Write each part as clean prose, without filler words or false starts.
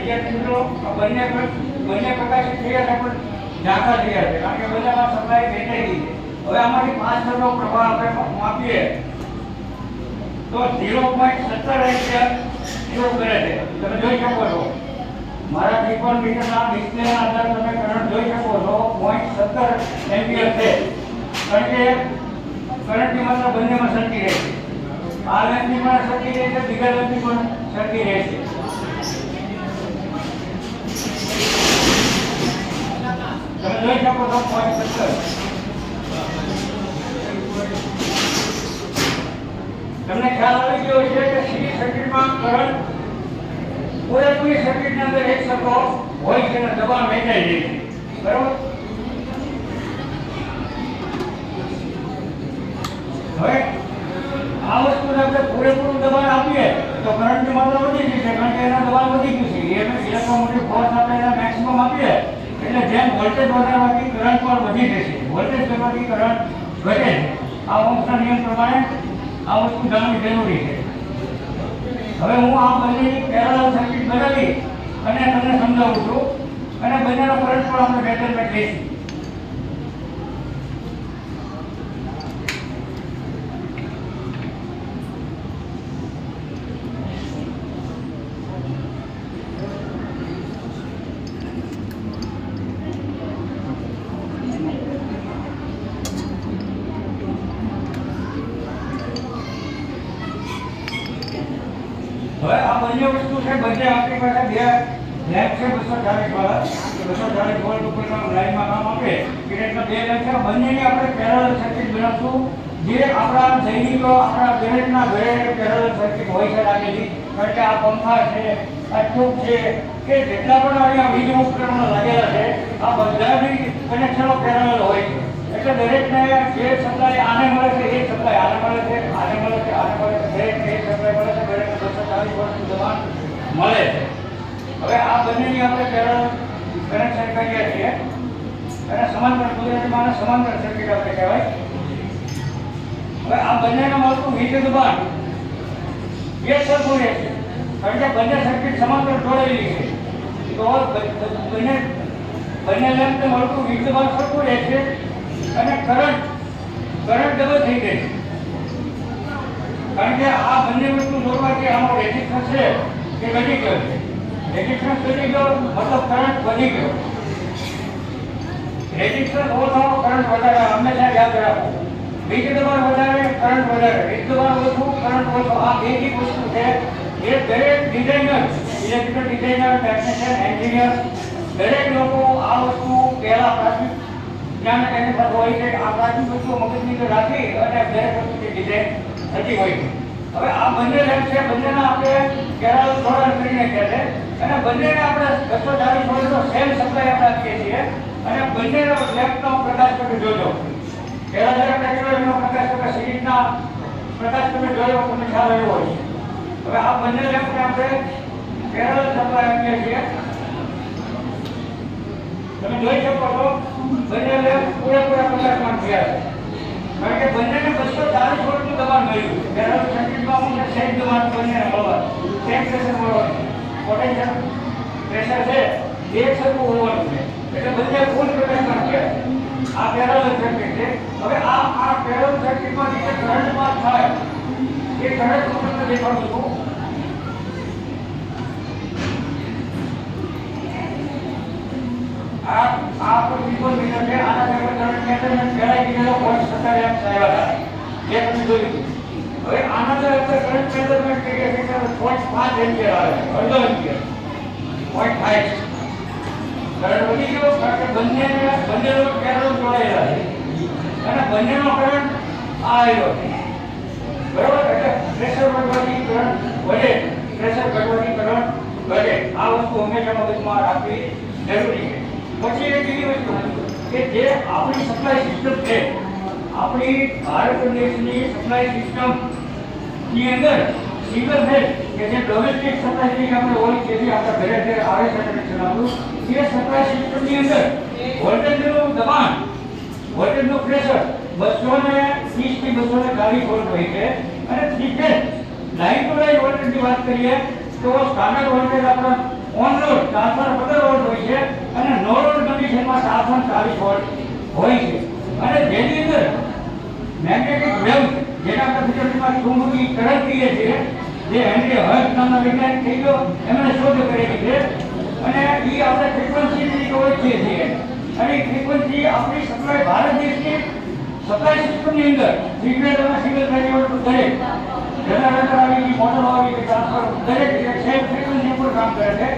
વિદ્યાર્થી મિત્રો બંને પ્રકાશિત થયા છે પણ ઝાંખા થયા છે કારણ કે બધામાં સપ્લાય વેચાઈ ગઈ છે. હવે આમાંથી 5 નો પ્રભાવ આપણે માપીએ તો 0.17 એમ્પિયર શો કરે છે. તમે જોઈ શકો છો મારા 3 મીટરના ડિસ્પ્લેના આધારે તમે કરંટ જોઈ શકો છો 0.17 એમ્પિયર છે. કારણ કે કરંટની માત્રા બંનેમાં સરખી રહે છે. આ લેન્સની પણ સરખી રહે છે, બીજા લેન્સની પણ સરખી રહે છે. તમે જોઈ શકો છો 0.17. તમને ખ્યાલ આવી ગયો છે કે સીધી સર્કિટમાં કરંટ પૂરેપૂરી સર્કિટની અંદર એક સરખો હોય છે અને દબાણ વહેંચાઈ જાય છે. બરાબર? હવે આ વસ્તુને આપણે પૂરેપૂરું દબાણ આપીએ તો કરંટની માત્રા વધી જશે કારણ કે એના દબાણ વધી ગયું છે. ઇલેક્ટ્રોમોટિવ ફોર્સ આપણે એના મેક્સિમમ આપીએ એટલે જેમ વોલ્ટેજ વધારવાથી કરંટ પણ વધી જશે. વોલ્ટેજ વધવાથી કરંટ ઘટે છે. આ ઓહ્મના નિયમ પ્રમાણે આ વસ્તુ જાણવી જરૂરી છે. હવે હું આ બંનેની પેરેલલ સર્કિટ બનાવી અને તમને સમજાવું છું અને બંનેનો કરંટ પણ આપણે મેઝરમેન્ટ લઈશું. હવે આ બંને વસ્તુ છે બંને આપણી પાસે બે લેમ્પ છે 240 વાળા 240 વોલ્ટ ઉપરના લાઈનમાં કામ આપે કિરેટના બે લેમ્પ છે. બંનેની આપણે પેરેલલ સર્કિટ બનાવશું જે આપણા દૈનિક આપણા દરેકના ઘરે પેરેલલ સર્કિટ હોય છે લાગેલી. કારણ કે આ પંખા છે, આ ટ્યુબ છે કે જેટલા પણ અહીંયા વીજ ઉપકરણો લાગેલા છે આ બધાની કનેક્શનો પેરેલલ હોય છે. એટલે દરેકને જે સપ્લાય આને મળે છે એ સપ્લાય આને મળે છે, આને મળે છે, આને મળે છે, દરેકને એ સપ્લાય મળે છે. દરેકને 240 વોલ્ટનું દબાણ મળે છે. હવે આ બંનેની આપણે પેરેલલ કનેક્શન કરીએ છીએ અને સમાંતર ગુજરાતીમાં સમાંતર સર્કિટ આપણે કહેવાય. હવે આ બંનેનું મળતું વીજ દબાણ એક સરખું રહે છે કારણ કે બંને સર્કિટ સમાંતર જોડેલી છે. તો બંને લેમ્પને મળતું વીજ દબાણ સરખું રહે છે અને કરંટ ડબલ થઈ જાય છે. કારણ કે આ બંને વસ્તુ જોડવાથી આનો રેઝિસ્ટન્સ છે એ ઘટી ગયો છે. રેઝિસ્ટન્સ ઘટી ગયો મતલબ કરંટ વધી ગયો. રેઝિસ્ટન્સ ઓછો કરંટ વધારે હંમેશા યાદ રાખો. વીજ દબાણ વધારે કરંટ વધારે, વીજ દબાણ ઓછું કરંટ ઓછો. આ બેઝિક વસ્તુ છે એ દરેક designer, electrical designer, technician, engineer દરેક લોકો આ વસ્તુ પહેલા પ્રાથમિક જ્ઞાન એની સાથે હોય છે. આ પ્રાથમિક વસ્તુઓ મગજની અંદર રાખી અને દરેક વસ્તુની ડિઝાઇન થતી હોય છે. હવે આ બંને લેમ્પ છે બંનેના આપણે પેરેલલ જોડાણ કરી નાખ્યા છે અને બંનેને આપણે 240 વોલ્ટનો સેમ સપ્લાય આપણે આપીએ છીએ અને બંનેનો લેમ્પનો પ્રકાશ તમે જોજો. પહેલા જ્યારે આપણે કેળવણીનો પ્રકાશ તમે સિરીઝના પ્રકાશ તમે જોયો તમને ખ્યાલ આવ્યો હોય છે. હવે આ બંને લેમ્પને આપણે પેરેલલ સપ્લાય આપીએ છીએ. તમે જોઈ શકો છો બંને લેમ્પ પૂરેપૂરા પ્રકાશમાન થયા છે કારણ કે બંનેને 240 વોલ્ટનું દબાણ મળ્યું છે. પેરેલલ સર્કિટમાં હું સેમ દબાણ બંનેને મળવાનું, સેમ પ્રેશર મળવાનું, પોટેન્શિયલ પ્રેશર છે એક સરખું હોવાનું છે એટલે બંને ફૂલ પ્રકાશમાન થયા છે. આ પેરેલલ સર્કિટ છે. હવે આ પેરેલલ સર્કિટમાં જે કરંટ પાસ થાય એ કરંટ હું તમને દેખાડું છું. આ ત્રિકોણ મીટર છે. આના કરંટ મેઝરમેન્ટ પહેલા કીધેલો 0.17 એમ્પ આવ્યા હતા જે તમે જોયું. હવે આના અંદર આપણે કરંટ મેઝરમેન્ટ કરીએ છીએ ત્યારે 0.5 એમ્પિયર આવે છે, અડધો એમ્પિયર 0.5. કરંટ વધી ગયો કારણ કે બંનેનો પેરેલલ જોડાયેલા છે અને બંનેનો કરંટ આ આવ્યો છે. બરાબર? એટલે પ્રેશર વધવાથી કરંટ વધે, પ્રેશર ઘટવાથી કરંટ ઘટે. આ વસ્તુ હંમેશા મગજમાં રાખવી જરૂરી છે. પછી એક એવી વસ્તુ કે જે આપણી સપ્લાય સિસ્ટમ છે, આપણી ભારત દેશની સપ્લાય સિસ્ટમની અંદર સિંગલ ફેઝ કે જે ડોમેસ્ટિક સપ્લાય આપણે હોય છે જે આપણા ઘરે ઘરે આવે છે કનેક્શન આપણું એ સપ્લાય સિસ્ટમની અંદર વોલ્ટેજનું દબાણ, વોલ્ટેજનું પ્રેશર 230 થી 240 વોલ્ટ હોય છે અને three phase line to line વોલ્ટેજની વાત કરીએ તો સ્ટાન્ડર્ડ વોલ્ટેજ આપણા ઓન લોડ 40 વોલ્ટ હોય છે. અને જેની અંદર મેગ્નેટિક વેવ જેને આપણે ગુજરાતીમાં ચુંબકીય તરંગ કહીએ છીએ, જે હેનરી હર્ટ્ઝ નામના વૈજ્ઞાનિક થઈ ગયો એમણે શોધ કરેલી છે. અને એ આપણે ફ્રીક્વન્સી તરીકે ઓળખીએ છીએ. અને એ ફ્રીક્વન્સી આપણી સપ્લાય ભારત દેશની સપ્લાય સિસ્ટમની અંદર સિગ્નલ અને સિગ્નલ ટ્રાન્સફર દરેક જનરેટર આવી મોટર આવી ટ્રાન્સફર દરેક સેમ ફ્રીક્વન્સી ઉપર કામ કરે છે.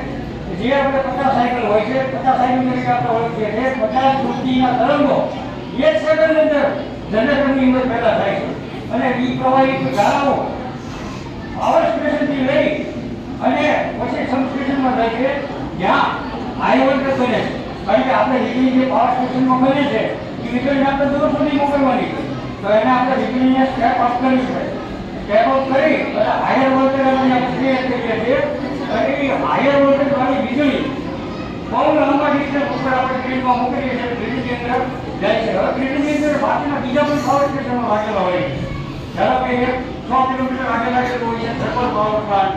જે આપણે 50 સાયકલ હોય છે, 50 સાયકલ તરીકે આપણે ઓળખીએ છીએ. 50 વૃત્તિના તરંગો 1 સેકન્ડની અંદર જનરેટરની અંદર પેદા થાય છે. અને એ પ્રવાહિત ધારાઓ પાવર સ્ટેશનથી લઈ અને પછી સબસ્ટેશનમાં જાય છે, જ્યાં હાઈ વોલ્ટેજ બને છે. કારણ કે આપણે વીજળી જે પાવર સ્ટેશનમાં બને છે એ વીજળીને આપણે દૂર સુધી મોકલવાની છે. તો એને આપણે વીજળીને સ્ટેપ અપ કરવી પડે. સ્ટેપ અપ કરી અને હાયર વોલ્ટેજ આપણે ક્રિએટ કરીએ છીએ. અને એ હાયર વોલ્ટેજ વાળી વીજળી બહુ લાંબા ડિસ્ટન્સ ઉપર આપણે ગ્રીડમાં મોકલીએ છીએ. ગ્રીડની અંદર જાય છે. હવે ગ્રીડની અંદર બાકીના બીજા પણ પાવર સ્ટેશનો લાગેલા હોય છે. ધારો કે 100 કિલોમીટર આગળ લાગેલું હોય છે થર્મલ પાવર પ્લાન્ટ,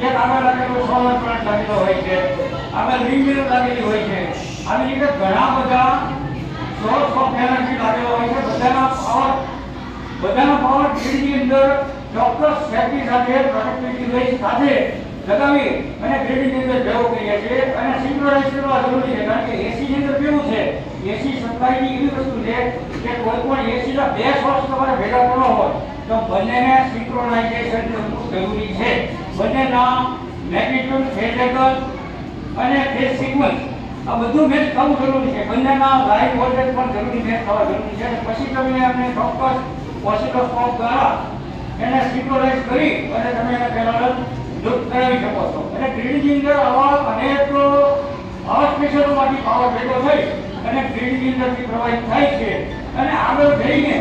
એક આગળ લાગેલો સોલર પ્લાન્ટ લાગેલો હોય છે, આગળ વિન્ડ લાગેલી હોય છે. આવી રીતે ઘણા બધા સોર્સ ઓફ એનર્જી લાગેલા હોય છે. બધાના પાવર ગ્રીડની અંદર ચોક્કસ સેફટી સાથે પ્રોડક્ટિવિટી રેટ સાથે લગાવી અને ગ્રીડની અંદર ભેગો કરીએ છીએ. અને સિંક્રોનાઇઝ કરવા જરૂરી છે. કારણ કે એસીની અંદર કેવું છે, એસી સપ્લાયની એવી વસ્તુ છે કે કોઈ પણ એસીના 2 સોર્સ તમારે ભેગા કરવા હોય તો બંનેને સિંક્રોનાઇઝેશન કરવું જરૂરી છે. બંનેના મેગ્નિટ્યુડ, ફેઝ એંગલ અને ફેઝ સિક્વન્સ આ બધું મેચ થવું જરૂરી છે. બંનેના લાઇન વોલ્ટેજ પણ જરૂરી મેચ થવા જરૂરી છે. પછી તમે એમને ચોક્કસ ઓસિલોસ્કોપ દ્વારા એને સિંક્રોનાઇઝ કરી અને તમે એને પેરેલલ લૂપ કરાવી શકો છો. અને ગ્રીડની અંદર આવા અનેક પાવર સ્ટેશનોમાંથી પાવર ભેગો થઈ અને ગ્રીડની અંદરથી પ્રવાહિત થાય છે. અને આગળ જઈને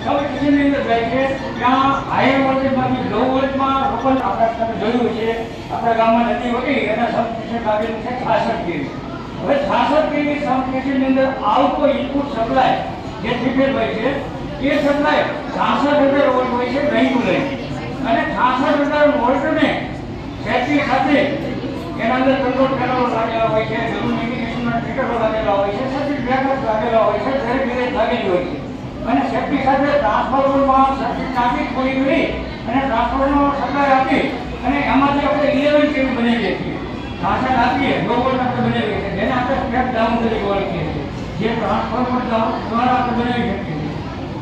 સબસ્ટેશનની અંદર જાય છે, ત્યાં હાયર વોલ્ટેજમાંથી લો વોલ્ટેજમાં રોકન આપણે તમે જોયું છે આપણા ગામમાં નદી વળી અને સબસ્ટેશન લાગેલું છે 66 kV. હવે 66 kV સબસ્ટેશનની અંદર આવતો ઇનપુટ સપ્લાય જે થ્રી હોય છે એ સપ્લાય 66,000 વોલ્ટ હોય છે રેગ્યુલર. અને 66,000 વોલ્ટને બેટરી સાથે એના અંદર કંટ્રોલ પેનલો લાગેલા હોય છે, જરૂર ઇન્ડિકેશનના ટ્રિગરો લાગેલા હોય છે, સર્કિટ બ્રેકર્સ લાગેલા હોય છે, દરેક વિલેજ લાગેલી હોય છે. અને સેફટી સાથે ટ્રાન્સફોર્મરમાં સર્કિટ નાખી ખોલી કરી અને ટ્રાન્સફોર્મર સપ્લાય આપી અને એમાંથી આપણે 11 kV બનાવીએ છીએ. 66 આપીએ લો વોલ્ટ આપણે બનાવીએ છીએ, જેને આપણે સ્ટેપ ડાઉન તરીકે ઓળખીએ છીએ. જે ટ્રાન્સફોર્મર દ્વારા આપણે બનાવી શકીએ છીએ.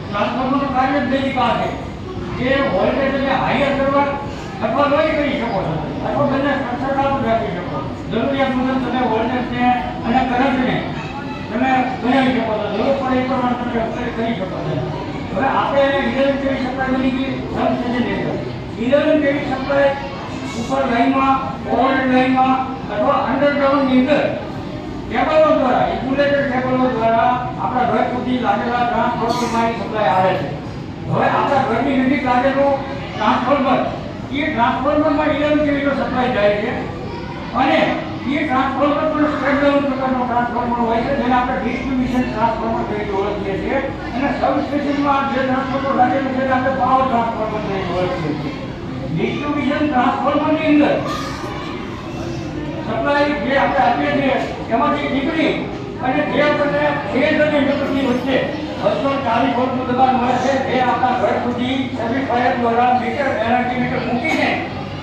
ટ્રાન્સફોર્મરનું કાર્ય જ બેઝિક આ છે કે વોલ્ટેજને હાયર કરવા અથવા લો કરી શકો છો, અથવા બંને સરખા રાખી શકો. જરૂરિયાત મુજબ તમે વોલ્ટેજને અને કરંટને તમે બનાવી શકો છો. જરૂર પડે એ પ્રમાણે તમે અપગ્રેડ કરી શકો છો. હવે આપણે 11 kV સપ્લાય બની ગઈ સબસ્ટેશનની અંદર. 11 kV સપ્લાય ઉપર લાઈનમાં, ઓવરહેડ લાઈનમાં અથવા અંડરગ્રાઉન્ડની અંદર કેબલો દ્વારા, ઇન્સ્યુલેટેડ કેબલો દ્વારા આપણા ઘર સુધી લાગેલા ટ્રાન્સફોર્મરની સપ્લાય આવે છે. હવે આપણા ઘરની નજીક લાગેલું ટ્રાન્સફોર્મર, એ ટ્રાન્સફોર્મરમાં 11 kV નો સપ્લાય જાય છે. અને એ ટ્રાન્સફોર્મર પણ સ્ટેપ ડાઉન પ્રકારનો ટ્રાન્સફોર્મર હોય છે, જેને આપણે ડિસ્ટ્રીબ્યુશન ટ્રાન્સફોર્મર તરીકે ઓળખીએ છીએ. અને સબસ્ટેશનમાં જે ટ્રાન્સફોર્મર લાગેલું છે તેને આપણે પાવર ટ્રાન્સફોર્મર તરીકે ઓળખીએ છીએ. ડિસ્ટ્રીબ્યુશન ટ્રાન્સફોર્મરની અંદર સપ્લાય જે આપણે આપીએ છીએ એમાંથી નીકળી અને જે આપણને ફેઝ અને ન્યુટ્રલની વચ્ચે 240 વોલ્ટનું દબાણ મળે છે, જે આપણા ઘર સુધી સર્વિફાયર દ્વારા મીટર એનર્જી મીટર મૂકીને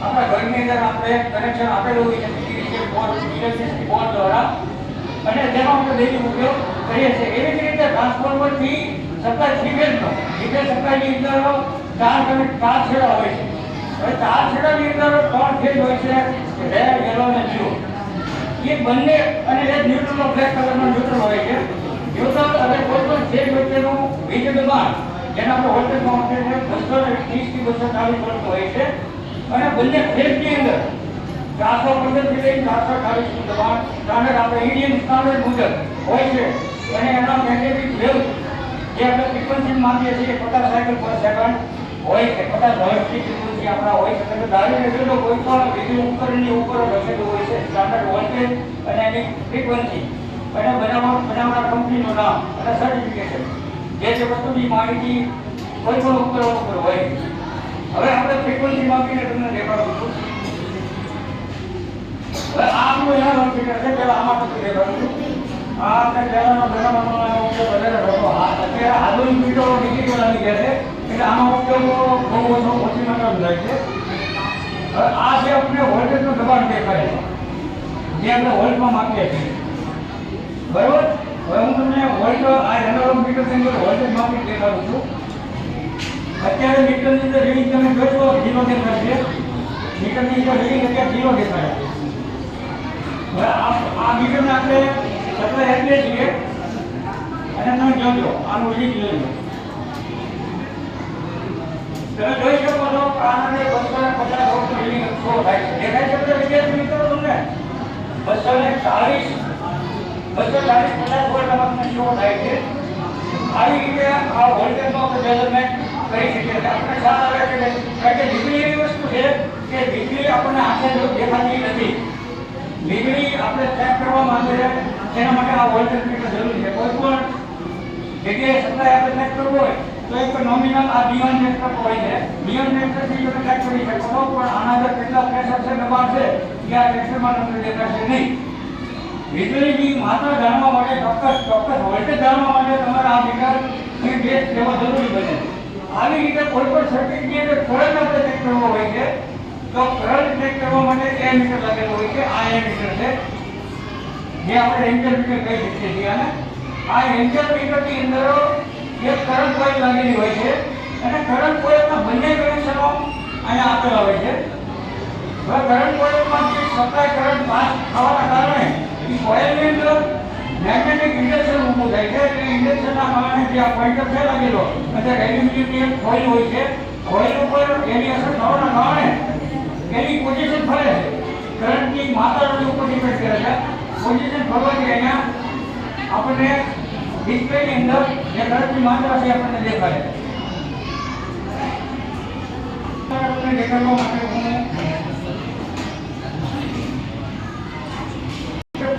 આપણા ઘરની અંદર આપણે કનેક્શન આપેલું હોય છે ઇલેક્ટ્રિસિટી બોર્ડ દ્વારા, અને તેનો આપણે ડેલી ઉપયોગ કરીએ છીએ. એવી જ રીતે ટ્રાન્સફોર્મરથી સપ્લાય થ્રી ફેઝનો સપ્લાયની અંદર 4 છેડા હોય છે. હવે 4 છેડાની અંદર 3 ફેઝ હોય છે, રેડ, યલો અને બ્લુ. એ બંને અને એક ન્યુટ્રલનો બ્લેક કલરનો ન્યુટ્રલ હોય છે. ન્યુટ્રલ અને કોઈ પણ ફેઝ વચ્ચેનું વીજ દબાણ જેને આપણે વોલ્ટેજમાં આપીએ છીએ 230 થી 240 વોલ્ટ હોય છે. અને બંને ફેઝની અંદર 415 થી લઈને 440 નું દબાણ સ્ટાન્ડર્ડ આપણે ઇન્ડિયન સ્ટાન્ડર્ડ મુજબ હોય છે. અને એના મેગ્નેટિક વેવ જે આપણે ફ્રીક્વન્સી માપીએ છીએ 50 સાયકલ પર સેકન્ડ હોય છે. 50 હર્ટ્ઝની ફ્રીક્વન્સી આપણા હોય છે. એટલે ધારીને જો કોઈ પણ વીજળી ઉપકરણની ઉપર રચેલું હોય છે સ્ટાન્ડર્ડ વોલ્ટેજ અને એની ફ્રીક્વન્સી અને બનાવનાર કંપનીનું નામ અને સર્ટિફિકેશન, જે વસ્તુની માહિતી કોઈ પણ ઉપકરણ ઉપર હોય. હવે આપણે ફ્રીક્વન્સી માપીને તમને દેખાડું છું. હવે આ આપણું એના મીટર છે, પહેલા આમાં તમને દેખાડું છું. આ આપણે પહેલાનો જમાનામાં ઉપયોગ વધારે થતો. અત્યારે આધુનિક મીટરો ડિજિટલ આવી ગયા છે એટલે આનો ઉપયોગ બહુ ઓછી માત્રામાં થાય છે. હવે આ છે આપણે વોલ્ટેજનું દબાણ દેખાય છે જે આપણે વોલ્ટમાં માપીએ છીએ. બરાબર. હવે હું તમને વોલ્ટ આ એનાલોગ મીટરની અંદર વોલ્ટેજ માપી દેખાડું છું. અત્યારે મીટરની અંદર રીડિંગ તમે જોશો 0 દેખાય છે. મીટરની અંદર રીડિંગ અત્યારે 0 દેખાય છે. હવે આ મીટરને આપણે સપ્લાય આપીએ છીએ અને તમે જોજો આનું રીડિંગ જોઈ લો. તમે જોઈ શકો છો કે આનાને 250 વોલ્ટનું રીડિંગ શો થાય છે. દેખાય છે બધા વિદ્યાર્થી મિત્રો તમને 240 50 વોલ્ટ આપણને શો થાય છે. આવી રીતે આ વોલ્ટેજનો આપણે મેઝરમેન્ટ કરી શકીએ છીએ. આપણે ખ્યાલ આવે છે કારણ કે વીજળી એવી વસ્તુ છે કે વીજળી આપણને આંખે દેખાતી નથી. વીજળી આપણે ચેક કરવા માંગે છે તેના માટે આ વોલ્ટેજ મીટર જરૂરી છે. કોઈ પણ જગ્યાએ સપ્લાય આપણે ચેક કરવું હોય તો એક નોમિનલ આ નિયન નેટવર્ક હોય છે. નિયન નેટવર્કથી તમે ચેક કરી શકો છો પણ આના અંદર કેટલા પ્રેશર છે દબાણ છે એ આ ટેસ્ટરમાં તમને દેખાશે નહીં. વીજળીની માત્રા જાણવા માટે ચોક્કસ વોલ્ટેજ જાણવા માટે તમારે આ મીટરની બેઝ લેવો જરૂરી બને. આવી રીતે કોઈ પણ સર્કિટની અંદર કરંટ આપણે ચેક કરવો હોય છે તો કરંટ ચેક કરવા માટે એ મીટર લાગેલું હોય છે. આ એ મીટર છે જે આપણે એન્જલ મીટર કહી શકીએ છીએ. અને આ એન્જલ મીટરની અંદર એક કરંટ કોઇલ લાગેલી હોય છે અને કરંટ કોઇલના બંને કનેક્શનો અહીંયા આપેલા હોય છે. હવે કરંટ કોઇલમાંથી સપ્લાય કરંટ પાસ થવાના કારણે એ કોઇલની અંદર મેગ્નેટિક ઇન્ડક્શન ઊભું થાય છે. એટલે ઇન્ડક્શનના કારણે જે આ પોઇન્ટર છે લાગેલો અંદર એલ્યુમિનિયમની એક કોઇલ હોય છે. કોઇલ ઉપર એની અસર થવાના કારણે એની પોઝિશન ફરે છે. કરંટની માત્રા ઉપર ડિપેન્ડ કરે છે. પોઝિશન ફરવાથી અહીંયા આપણને ડિસ્પ્લેની અંદર જે કરંટની માત્રા છે આપણને દેખાય. તમને દેખાડવા માટે હું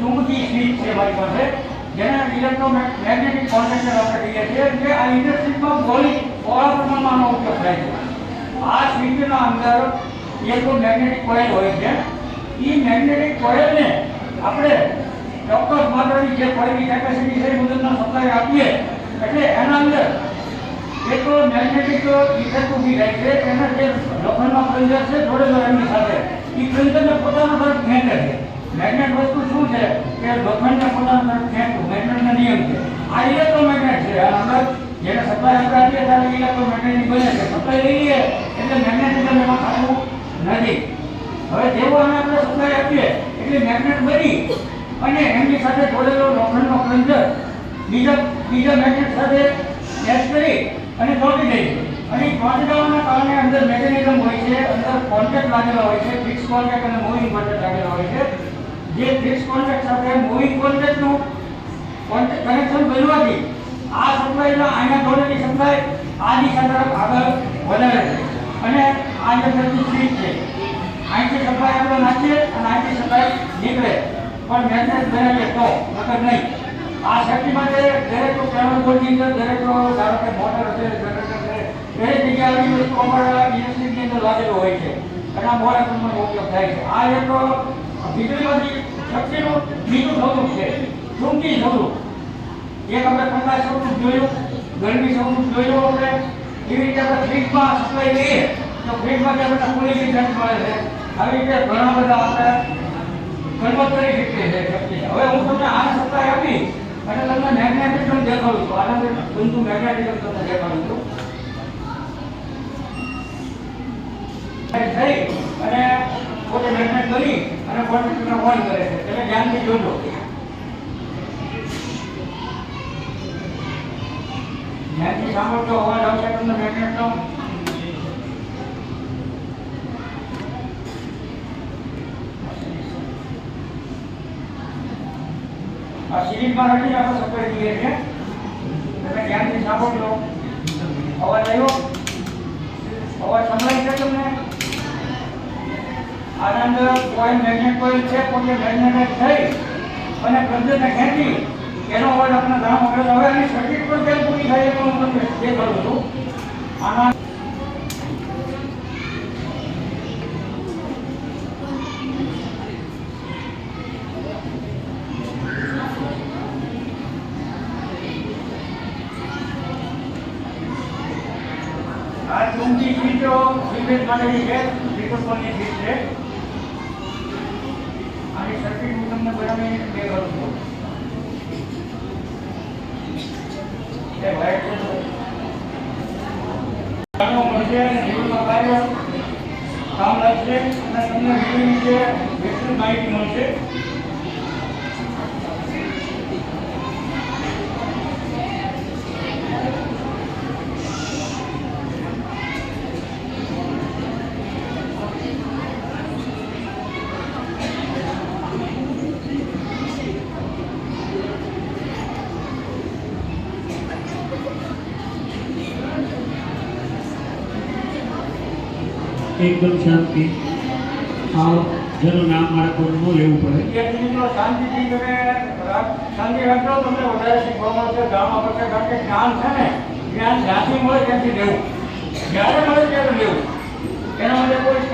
ચુંબકીય સ્વિચ છે મારી પાસે જેને ઇલેક્ટ્રોમેગ્નેટિક કોન્ટેક્ટર આપણે કહીએ છીએ. જે આ ઇન્ડસ્ટ્રીમાં પોળા પ્રમાણમાં આનો ઉપયોગ થાય છે. આ સ્વિચના અંદર ઇલેક્ટ્રોમેગ્નેટિક કોઇલ હોય છે. એ મેગ્નેટિક કોઇલને આપણે ચોક્કસ માત્રાની જે કોઇલની કેપેસિટી છે એ મુજબનો સપ્લાય આપીએ એટલે એના અંદર ઇલેક્ટ્રોમેગ્નેટિક ઇફેક્ટ ઊભી થાય છે. એના જે લોખંડનો પ્લન્જર છે જોડેલો એમની સાથે એ પ્લન્જરને પોતાનો તરફ ખેંચે છે. મેગ્નેટ વસ્તુ શું છે કે લોખંડને પોતાનો તરફ ખેંચવું મેગ્નેટનો નિયમ છે. આ ઇલેક્ટ્રોમેગ્નેટ છે. આ અંદર જેને સપ્લાય આપણે આપીએ ત્યારે ઇલેક્ટ્રોમેગ્નેટિક બને છે. સપ્લાય લઈએ એટલે મેગ્નેટિઝમ એમાં ખાતું નથી. હવે જેવો આપણે સપ્લાય આપીએ એટલે મેગ્નેટ બની અને એમની સાથે જોડેલો લોખંડનો પ્લન્જર બીજા મેગ્નેટ સાથે મેચ કરી અને ચોંટી જાય છે. અને ચોંટી જવાના કારણે અંદર મેકેનિઝમ હોય છે. અંદર કોન્ટેક્ટ લાગેલા હોય છે. ફિક્સ કોન્ટેક્ટ અને મૂવિંગ કોન્ટેક્ટ લાગેલા હોય છે. જે ફિક્સ કોન્ટેક્ટ સાથે મૂવિંગ કોન્ટેક્ટનું કનેક્શન બનવાથી આ સપ્લાયના અહીંયા જોડેલી સપ્લાય આ દિશા તરફ આગળ વધારે છે. અને આ જે સ્વિચ છે અહીંથી સપ્લાય આપણે નાખીએ અને અહીંથી સપ્લાય નીકળે પણ મેગ્નેટ બનાવીએ તો નકર નહીં. આ સેફ્ટી માટે દરેક પેનલ બોર્ડની અંદર દરેક ધારો કે મોટર છે જનરેટર છે દરેક જગ્યાએ આવી વસ્તુ અમારા ઇન્ડસ્ટ્રીની અંદર લાગેલો હોય છે અને આ મોટા પ્રમાણમાં ઉપયોગ થાય છે. આ એક વીજળીમાંથી શક્તિનું બીજું સ્વરૂપ છે ચુંબકીય સ્વરૂપ. એક આપણે પ્રકાશ સ્વરૂપ જોયું, ગરમી સ્વરૂપ જોયું. આપણે એવી રીતે આપણે ફ્રીજમાં સપ્લાય લઈએ તો ફ્રીજમાંથી આપણને કુલિંગ ઇફેક્ટ મળે છે. આવી રીતે ઘણા બધા આપણે કન્વર્ટ કરી શકીએ છીએ શક્તિ. હવે હું તમને આ સપ્લાય આપી અને તમને મેગ્નેટિઝમ દેખાડું છું. આના બિંદુ મેગ્નેટિઝમ તમને દેખાડું છું. થઈ અને પોતે મેગ્નેટ કરી અને કોન્ટેક્ટરને ઓન કરે છે. તમે ધ્યાનથી જોજો. ધ્યાનથી સાંભળજો અવાજ આવશે તમને મેગ્નેટનો. આ સિરીઝમાં રાખીને આપણે સપ્લાય દઈએ છીએ. તમે ધ્યાનથી સાંભળજો. અવાજ આવ્યો? અવાજ સંભળાય છે તમને? આના અંદર કોઇલ મેગ્નેટ કોઇલ છે પોતે મેગ્નેટાઇઝ થઈ અને પ્લન્જરને ખેંચી એનો અવાજ આપણે જાણવા મળ્યો. હવે આની સર્કિટ પણ કેમ પૂરી થાય એ પણ હું તમને એ કરું છું. આના સીમેન્ટ માટેની છે, ત્રિકોણની સીટ છે. આની સર્કિટ હું તમને બનાવીને બે કરું છું. એ વાયર છે મળશે અને જીવનમાં કાર્ય કામ લાગશે અને તમને વીજળીની જે વિસ્તૃત માહિતી મળશે. एकदम शांति જેનું નામ મારે કોઈ ન લેવું પડે. વિદ્યાર્થી મિત્રો શાંતિથી તમે શાંતિ રાખજો, તમને વધારે શીખવા મળશે, જાણવા મળશે. કારણ કે જ્ઞાન છે ને, જ્ઞાન જ્યાંથી મળે ત્યાંથી લેવું, જ્યારે મળે ત્યારે લેવું. એના માટે કોઈ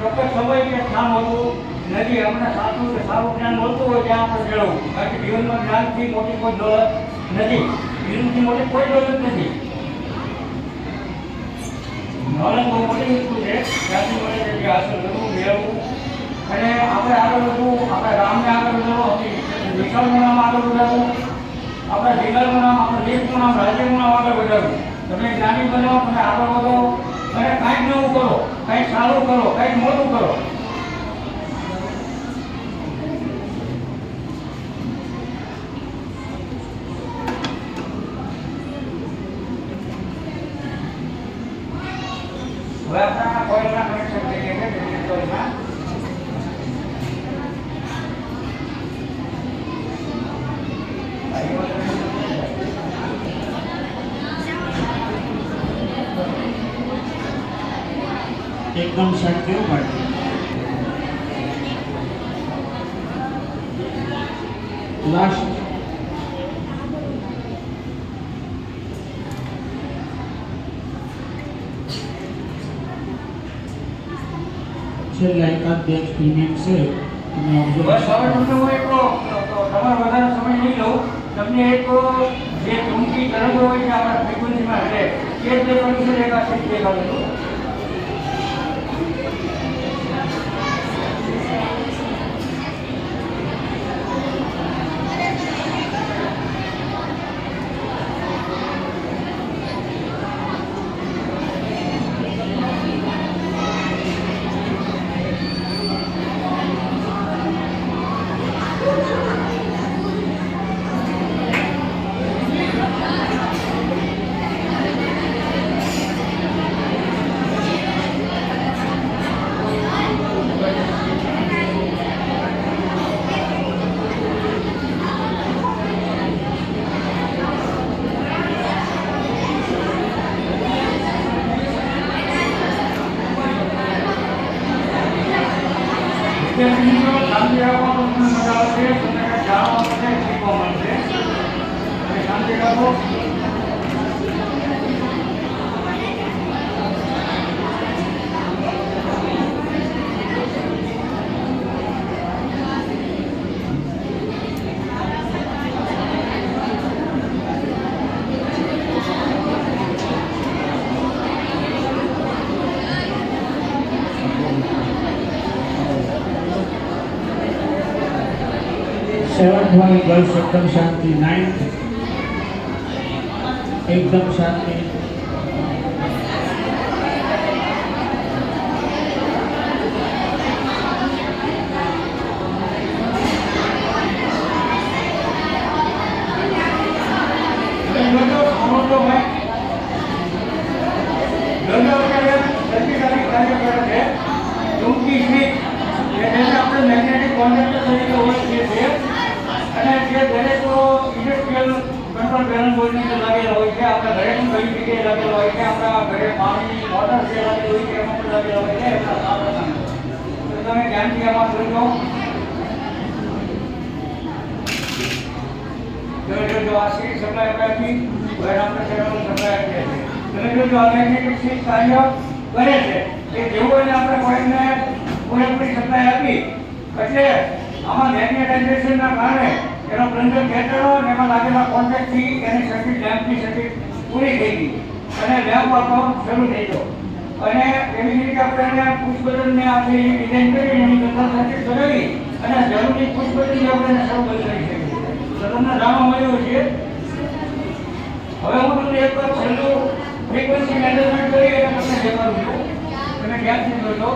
ચોક્કસ સમય કે જ્ઞાન હોતું નથી. અમને સાચું કે સારું જ્ઞાન મળતું હોય ત્યાં આપણે મેળવવું. કારણ કે જીવનમાં જ્ઞાનથી મોટી કોઈ દોલત નથી, જીવનથી મોટી કોઈ દોલત નથી. નોલેજ બહુ મોટી વસ્તુ છે, ત્યાંથી મળે તેથી હાંસલ કરવું, મેળવવું. અને આપણે આગળ વધવું, આપણા ગામને આગળ વધારવું, આપણી વિશાળનું નામ આગળ વધારવું, આપણા જિલ્લાનું નામ, આપણા દેશનું નામ, રાજ્યનું નામ આગળ વધારવું. તમે જ્ઞાની બનો, તમે આગળ વધો અને કાંઈક નવું કરો, કાંઈક સારું કરો, કાંઈક મોટું કરો. હવે આપણા કોઈલના કનેક્શન થઈ ગયા છે જનરેટરમાં. एकदम शांति हो पाए. लास्ट છેલ્લા એકાદ બે એક્સપેરિમેન્ટ છે તમે બસ હવે તમને હું એક તમારો વધારે સમય નહીં લઉં. તમને એક જે ટૂંકી તરંગો હોય છે આપણા ફ્રીક્વન્સીમાં રહે એ જ કંડિશન એક આ સીટ દેખાડું છું. મિત્રો શાંતિ રાખવા તો તમને મજા આવશે, તમને કંઈક જાણવા મળશે, શીખવા મળશે. અને શાંતિ રાખો. सेवंथ वाली गर्ल्स एकदम शांति. नाइन्थ एकदम शांति. આપણે મેગ્નેટિક કોન્ટ્રાક્ટર તરીકે ઓળખીએ છીએ અને જે દરેક ઇન્ડસ્ટ્રીયલ કંટ્રોલ પેનલ બોર્ડની લાગેલા હોય છે, આપણા ઘરે પણ ઘણી જગ્યાએ લાગેલા હોય છે, આપણા ઘરે પાણીની મોટર જે લાગેલી હોય છે એમાં પણ લાગેલા હોય છે. એમના સાધનો તો તમે ધ્યાનથી આમાં જોજો. તમે જોજો આ સીટ સપ્લાય આપી હવે આપણે ચેનલ સપ્લાય આપીએ છીએ. તમે જોજો આ મેગ્નેટિક સીટ કાર્ય કરે છે એ જેવું એને આપણે કોઈને પૂરેપૂરી સપ્લાય આપી એટલે આમાં મેગ્નેટાઇઝેશનના કારણે એનો પ્લન્જર ખેંચાયો અને એમાં લાગેલા કોન્ટેક્ટથી એની સર્કિટ લેમ્પની સર્કિટ પૂરી થઈ ગઈ અને લેમ્પ આપવાનું શરૂ થઈ ગયો. અને એવી રીતે આપણે એને પુશ બટનને આપણે ડિઝાઇન કરી એની કથા સાથે કરાવી અને જરૂરી પુશ બટન આપણે શરૂ કરી શકીએ. તો તમને જાણવા મળ્યું છે. હવે હું તમને એક વાર છેલ્લું ફ્રીક્વન્સી મેનેજમેન્ટ કરી અને તમને દેખાડું છું. તમે ધ્યાનથી જોજો.